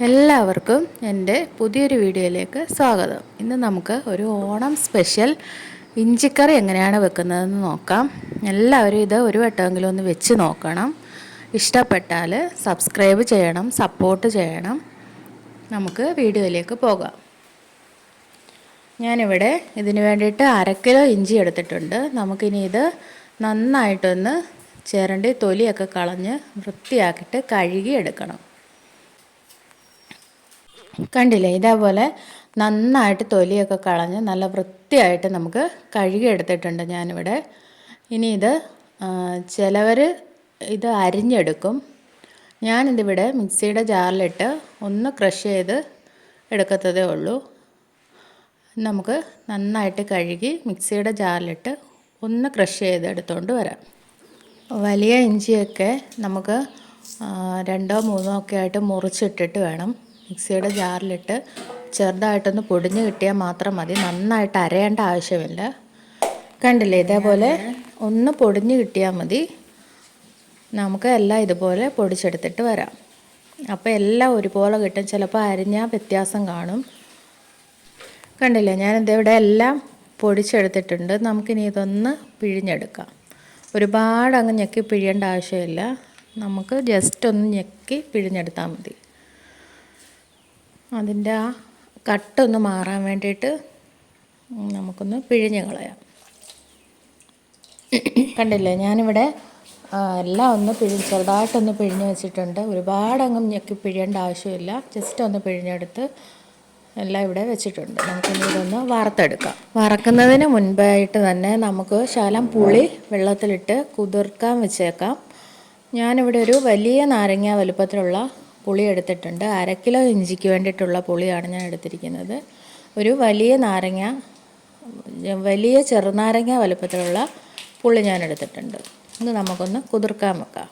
എല്ലാവർക്കും എൻ്റെ പുതിയൊരു വീഡിയോയിലേക്ക് സ്വാഗതം. ഇന്ന് നമുക്ക് ഒരു ഓണം സ്പെഷ്യൽ ഇഞ്ചിക്കറി എങ്ങനെയാണ് വെക്കുന്നതെന്ന് നോക്കാം. എല്ലാവരും ഇത് ഒരു വട്ടമെങ്കിലും ഒന്ന് വെച്ച് നോക്കണം. ഇഷ്ടപ്പെട്ടാൽ സബ്സ്ക്രൈബ് ചെയ്യണം, സപ്പോർട്ട് ചെയ്യണം. നമുക്ക് വീഡിയോയിലേക്ക് പോകാം. ഞാനിവിടെ ഇതിന് വേണ്ടിയിട്ട് 1/2 കിലോ ഇഞ്ചി എടുത്തിട്ടുണ്ട്. നമുക്കിനി ഇത് നന്നായിട്ടൊന്ന് ചിരണ്ടി തൊലിയൊക്കെ കളഞ്ഞ് വൃത്തിയാക്കിയിട്ട് കഴുകി എടുക്കണം. കണ്ടില്ലേ, ഇതേപോലെ നന്നായിട്ട് തൊലിയൊക്കെ കളഞ്ഞ് നല്ല വൃത്തിയായിട്ട് നമുക്ക് കഴുകി എടുത്തിട്ടുണ്ട് ഞാനിവിടെ. ഇനി ഇത് ചിലവർ ഇത് അരിഞ്ഞെടുക്കും. ഞാനിതിവിടെ മിക്സിയുടെ ജാറിലിട്ട് ഒന്ന് ക്രഷ് ചെയ്ത് എടുക്കത്തതേ ഉള്ളൂ. നമുക്ക് നന്നായിട്ട് കഴുകി മിക്സിയുടെ ജാറിലിട്ട് ഒന്ന് ക്രഷ് ചെയ്ത് എടുത്തുകൊണ്ട് വരാം. വലിയ ഇഞ്ചിയൊക്കെ നമുക്ക് 2ഓ 3ഓ ഒക്കെ ആയിട്ട് മുറിച്ചിട്ടിട്ട് വേണം മിക്സിയുടെ ജാറിലിട്ട് ചെറുതായിട്ടൊന്ന് പൊടിഞ്ഞ് കിട്ടിയാൽ മാത്രം മതി. നന്നായിട്ട് അരയേണ്ട ആവശ്യമില്ല. കണ്ടില്ലേ, ഇതേപോലെ ഒന്ന് പൊടിഞ്ഞ് കിട്ടിയാൽ മതി. നമുക്ക് എല്ലാം ഇതുപോലെ പൊടിച്ചെടുത്തിട്ട് വരാം. അപ്പോൾ എല്ലാം ഒരുപോലെ കിട്ടും. ചിലപ്പോൾ അരിഞ്ഞാൽ വ്യത്യാസം കാണും. കണ്ടില്ലേ, ഞാനിതിവിടെ എല്ലാം പൊടിച്ചെടുത്തിട്ടുണ്ട്. നമുക്കിനി ഇതൊന്ന് പിഴിഞ്ഞെടുക്കാം. ഒരുപാട് അങ്ങ് ഞെക്കി പിഴിയേണ്ട ആവശ്യമില്ല. നമുക്ക് ജസ്റ്റ് ഒന്ന് ഞെക്കി പിഴിഞ്ഞെടുത്താൽ മതി. അതിൻ്റെ ആ കട്ടൊന്ന് മാറാൻ വേണ്ടിയിട്ട് നമുക്കൊന്ന് പിഴിഞ്ഞ് കളയാം. കണ്ടില്ലേ, ഞാനിവിടെ എല്ലാം ഒന്ന് ചെറുതായിട്ടൊന്ന് പിഴിഞ്ഞ് വെച്ചിട്ടുണ്ട്. ഒരുപാടങ്ങും ഞെക്കി പിഴിയേണ്ട ആവശ്യമില്ല. ജസ്റ്റ് ഒന്ന് പിഴിഞ്ഞെടുത്ത് എല്ലാം ഇവിടെ വെച്ചിട്ടുണ്ട്. നമുക്കിനി ഇതൊന്ന് വറുത്തെടുക്കാം. വറക്കുന്നതിന് മുൻപായിട്ട് തന്നെ നമുക്ക് ശകലം പുളി വെള്ളത്തിലിട്ട് കുതിർക്കാൻ വെച്ചേക്കാം. ഞാനിവിടെ ഒരു വലിയ നാരങ്ങ വലുപ്പത്തിലുള്ള പുളി എടുത്തിട്ടുണ്ട്. 1/2 കിലോ ഇഞ്ചിക്ക് വേണ്ടിയിട്ടുള്ള പുളിയാണ് ഞാൻ എടുത്തിരിക്കുന്നത്. ഒരു വലിയ ചെറുനാരങ്ങ വലുപ്പത്തിലുള്ള പുളി ഞാൻ എടുത്തിട്ടുണ്ട്. ഇത് നമുക്കൊന്ന് കുതിർക്കാൻ വെക്കാം.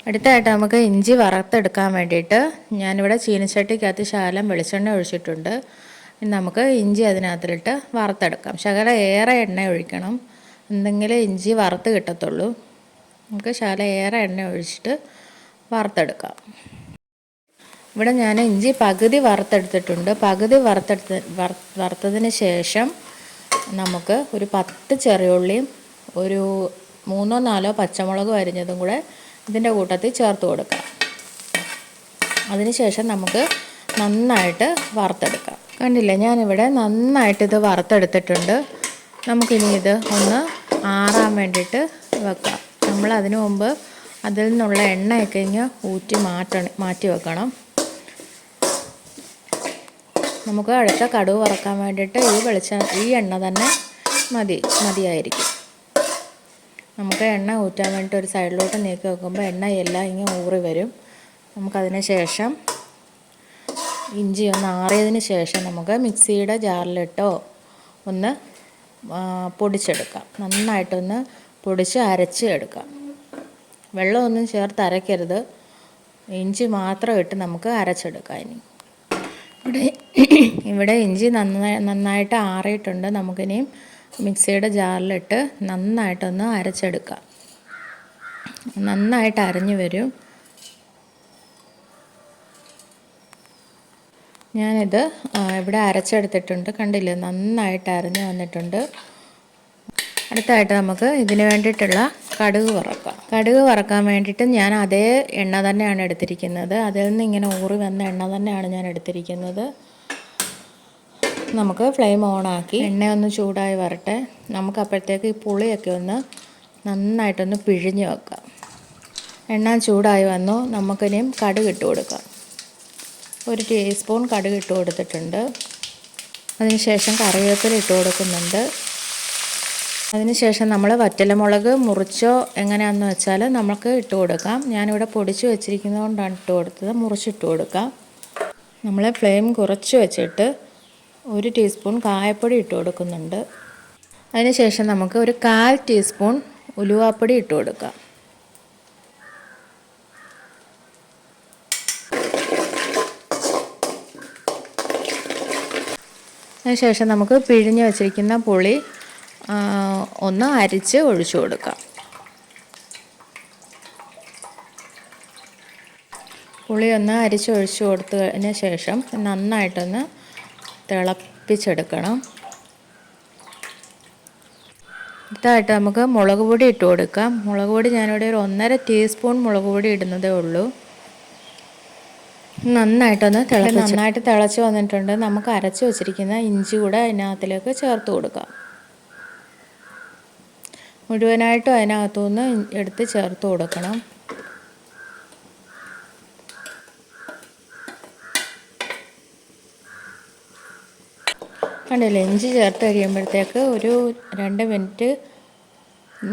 അടുത്തായിട്ട് നമുക്ക് ഇഞ്ചി വറുത്തെടുക്കാൻ വേണ്ടിയിട്ട് ഞാനിവിടെ ചീനച്ചട്ടിക്കകത്ത് ശകലം വെളിച്ചെണ്ണ ഒഴിച്ചിട്ടുണ്ട്. ഇനി നമുക്ക് ഇഞ്ചി അതിനകത്തിലിട്ട് വറുത്തെടുക്കാം. ശകലം ഏറെ എണ്ണ ഒഴിക്കണം, എന്തെങ്കിലും ഇഞ്ചി വറുത്ത് കിട്ടത്തുള്ളൂ. നമുക്ക് ശകലം ഏറെ എണ്ണ ഒഴിച്ചിട്ട് വറുത്തെടുക്കാം. ഇവിടെ ഞാൻ ഇഞ്ചി പകുതി വറുത്തെടുത്തിട്ടുണ്ട്. പകുതി വറുത്തതിന് ശേഷം നമുക്ക് ഒരു 10 ചെറിയുള്ളിയും ഒരു 3ഓ 4ഓ പച്ചമുളകും അരിഞ്ഞതും കൂടെ ഇതിൻ്റെ കൂട്ടത്തിൽ ചേർത്ത് കൊടുക്കാം. അതിനുശേഷം നമുക്ക് നന്നായിട്ട് വറുത്തെടുക്കാം. കണ്ടില്ലേ, ഞാനിവിടെ നന്നായിട്ട് ഇത് വറുത്തെടുത്തിട്ടുണ്ട്. നമുക്കിനി ഇത് ഒന്ന് ആറാൻ വേണ്ടിയിട്ട് വെക്കാം. നമ്മൾ അതിനു മുമ്പ് അതിൽ നിന്നുള്ള എണ്ണയൊക്കെ ഇങ്ങ് മാറ്റി വെക്കണം. നമുക്ക് അടുത്ത കടുക് വറക്കാൻ വേണ്ടിയിട്ട് ഈ എണ്ണ തന്നെ മതിയായിരിക്കും. നമുക്ക് എണ്ണ ഊറ്റാൻ വേണ്ടിയിട്ട് ഒരു സൈഡിലോട്ട് നീക്കി വെക്കുമ്പോൾ എണ്ണയെല്ലാം ഇങ്ങനെ ഊറി വരും. നമുക്കതിന് ശേഷം ഇഞ്ചി ഒന്ന് ആറിയതിന് ശേഷം നമുക്ക് മിക്സിയുടെ ജാറിലിട്ടോ ഒന്ന് പൊടിച്ചെടുക്കാം. നന്നായിട്ടൊന്ന് പൊടിച്ച് അരച്ച് എടുക്കാം. വെള്ളമൊന്നും ചേർത്ത് അരയ്ക്കരുത്, ഇഞ്ചി മാത്രം ഇട്ട് നമുക്ക് അരച്ചെടുക്കാം. ഇവിടെ ഇഞ്ചി നന്നായിട്ട് ആറിയിട്ടുണ്ട്. നമുക്കിനിയും മിക്സിയുടെ ജാറിലിട്ട് നന്നായിട്ടൊന്ന് അരച്ചെടുക്കാം. നന്നായിട്ട് അരഞ്ഞു വരും. ഞാനിത് ഇവിടെ അരച്ചെടുത്തിട്ടുണ്ട്. കണ്ടില്ലേ, നന്നായിട്ട് അരഞ്ഞു വന്നിട്ടുണ്ട്. അടുത്തായിട്ട് നമുക്ക് ഇതിന് വേണ്ടിയിട്ടുള്ള കടുക് വറക്കാം. കടുക് വറക്കാൻ വേണ്ടിയിട്ട് ഞാൻ അതേ എണ്ണ തന്നെയാണ് എടുത്തിരിക്കുന്നത്. അതിൽ നിന്ന് ഇങ്ങനെ ഊറി വന്ന എണ്ണ തന്നെയാണ് ഞാൻ എടുത്തിരിക്കുന്നത്. നമുക്ക് ഫ്ലെയിം ഓണാക്കി എണ്ണ ഒന്ന് ചൂടായി വരട്ടെ. നമുക്ക് അപ്പോഴത്തേക്ക് ഈ പുളിയൊക്കെ ഒന്ന് നന്നായിട്ടൊന്ന് പിഴിഞ്ഞ് വെക്കാം. എണ്ണ ചൂടായി വന്നു. നമുക്കിനിയും കടുക് ഇട്ട് കൊടുക്കാം. 1 ടീസ്പൂൺ കടുക് ഇട്ട് കൊടുത്തിട്ടുണ്ട്. അതിനുശേഷം കറിവേപ്പില ഇട്ട് കൊടുക്കുന്നുണ്ട്. അതിനുശേഷം നമ്മൾ വറ്റൽമുളക് മുറിച്ചോ എങ്ങനെയാണെന്ന് വെച്ചാൽ നമുക്ക് ഇട്ട് കൊടുക്കാം. ഞാനിവിടെ പൊടിച്ച് വെച്ചിരിക്കുന്നത് കൊണ്ടാണ് ഇട്ട് കൊടുത്തത്. മുറിച്ചിട്ട് കൊടുക്കാം. നമ്മൾ ഫ്ലെയിം കുറച്ച് വെച്ചിട്ട് 1 ടീസ്പൂൺ കായപ്പൊടി ഇട്ട് കൊടുക്കുന്നുണ്ട്. അതിനുശേഷം നമുക്ക് ഒരു 1/4 ടീസ്പൂൺ ഉലുവാപ്പൊടി ഇട്ട് കൊടുക്കാം. അതിനുശേഷം നമുക്ക് പിഴിഞ്ഞ് വെച്ചിരിക്കുന്ന പുളി ഒന്ന് അരിച്ച് ഒഴിച്ചു കൊടുക്കാം. പുളി ഒന്ന് അരിച്ചൊഴിച്ച് കൊടുത്തതിന് ശേഷം നന്നായിട്ടൊന്ന് തിളപ്പിച്ചെടുക്കണം. അടുത്തായിട്ട് നമുക്ക് മുളക് പൊടി ഇട്ട് കൊടുക്കാം. മുളക് പൊടി ഞാനിവിടെ ഒരു 1.5 ടീസ്പൂൺ മുളക് പൊടി ഇടുന്നതേ ഉള്ളൂ. നന്നായിട്ടൊന്ന് നന്നായിട്ട് തിളച്ച് വന്നിട്ടുണ്ട്. നമുക്ക് അരച്ച് വെച്ചിരിക്കുന്ന ഇഞ്ചി കൂടെ അതിനകത്തിലേക്ക് ചേർത്ത് കൊടുക്കാം. മുഴുവനായിട്ടും അതിനകത്തുനിന്ന് എടുത്ത് ചേർത്ത് കൊടുക്കണം. കണ്ടില്ലേ, ഇഞ്ചി ചേർത്ത് കഴിയുമ്പോഴത്തേക്ക് ഒരു 2 മിനിറ്റ്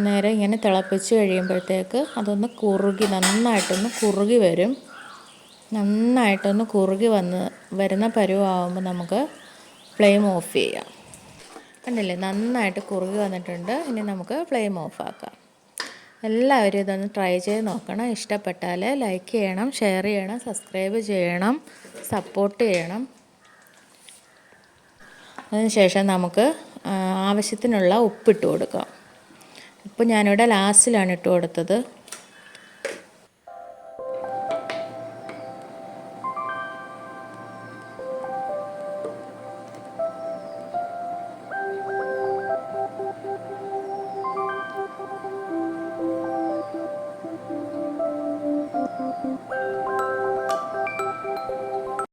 നേരം ഇങ്ങനെ തിളപ്പിച്ച് കഴിയുമ്പോഴത്തേക്ക് അതൊന്ന് നന്നായിട്ടൊന്ന് കുറുകി വരും. നന്നായിട്ടൊന്ന് കുറുകി വരുന്ന പരുവാകുമ്പോൾ നമുക്ക് ഫ്ലെയിം ഓഫ് ചെയ്യാം. കണ്ടില്ലേ, നന്നായിട്ട് കുറുകി വന്നിട്ടുണ്ട്. ഇനി നമുക്ക് ഫ്ലെയിം ഓഫാക്കാം. എല്ലാവരും ഇതൊന്ന് ട്രൈ ചെയ്ത് നോക്കണം. ഇഷ്ടപ്പെട്ടാൽ ലൈക്ക് ചെയ്യണം, ഷെയർ ചെയ്യണം, സബ്സ്ക്രൈബ് ചെയ്യണം, സപ്പോർട്ട് ചെയ്യണം. അതിനുശേഷം നമുക്ക് ആവശ്യത്തിനുള്ള ഉപ്പിട്ട് കൊടുക്കാം. ഉപ്പ് ഞാനിവിടെ ലാസ്റ്റിലാണ് ഇട്ട് കൊടുത്തത്.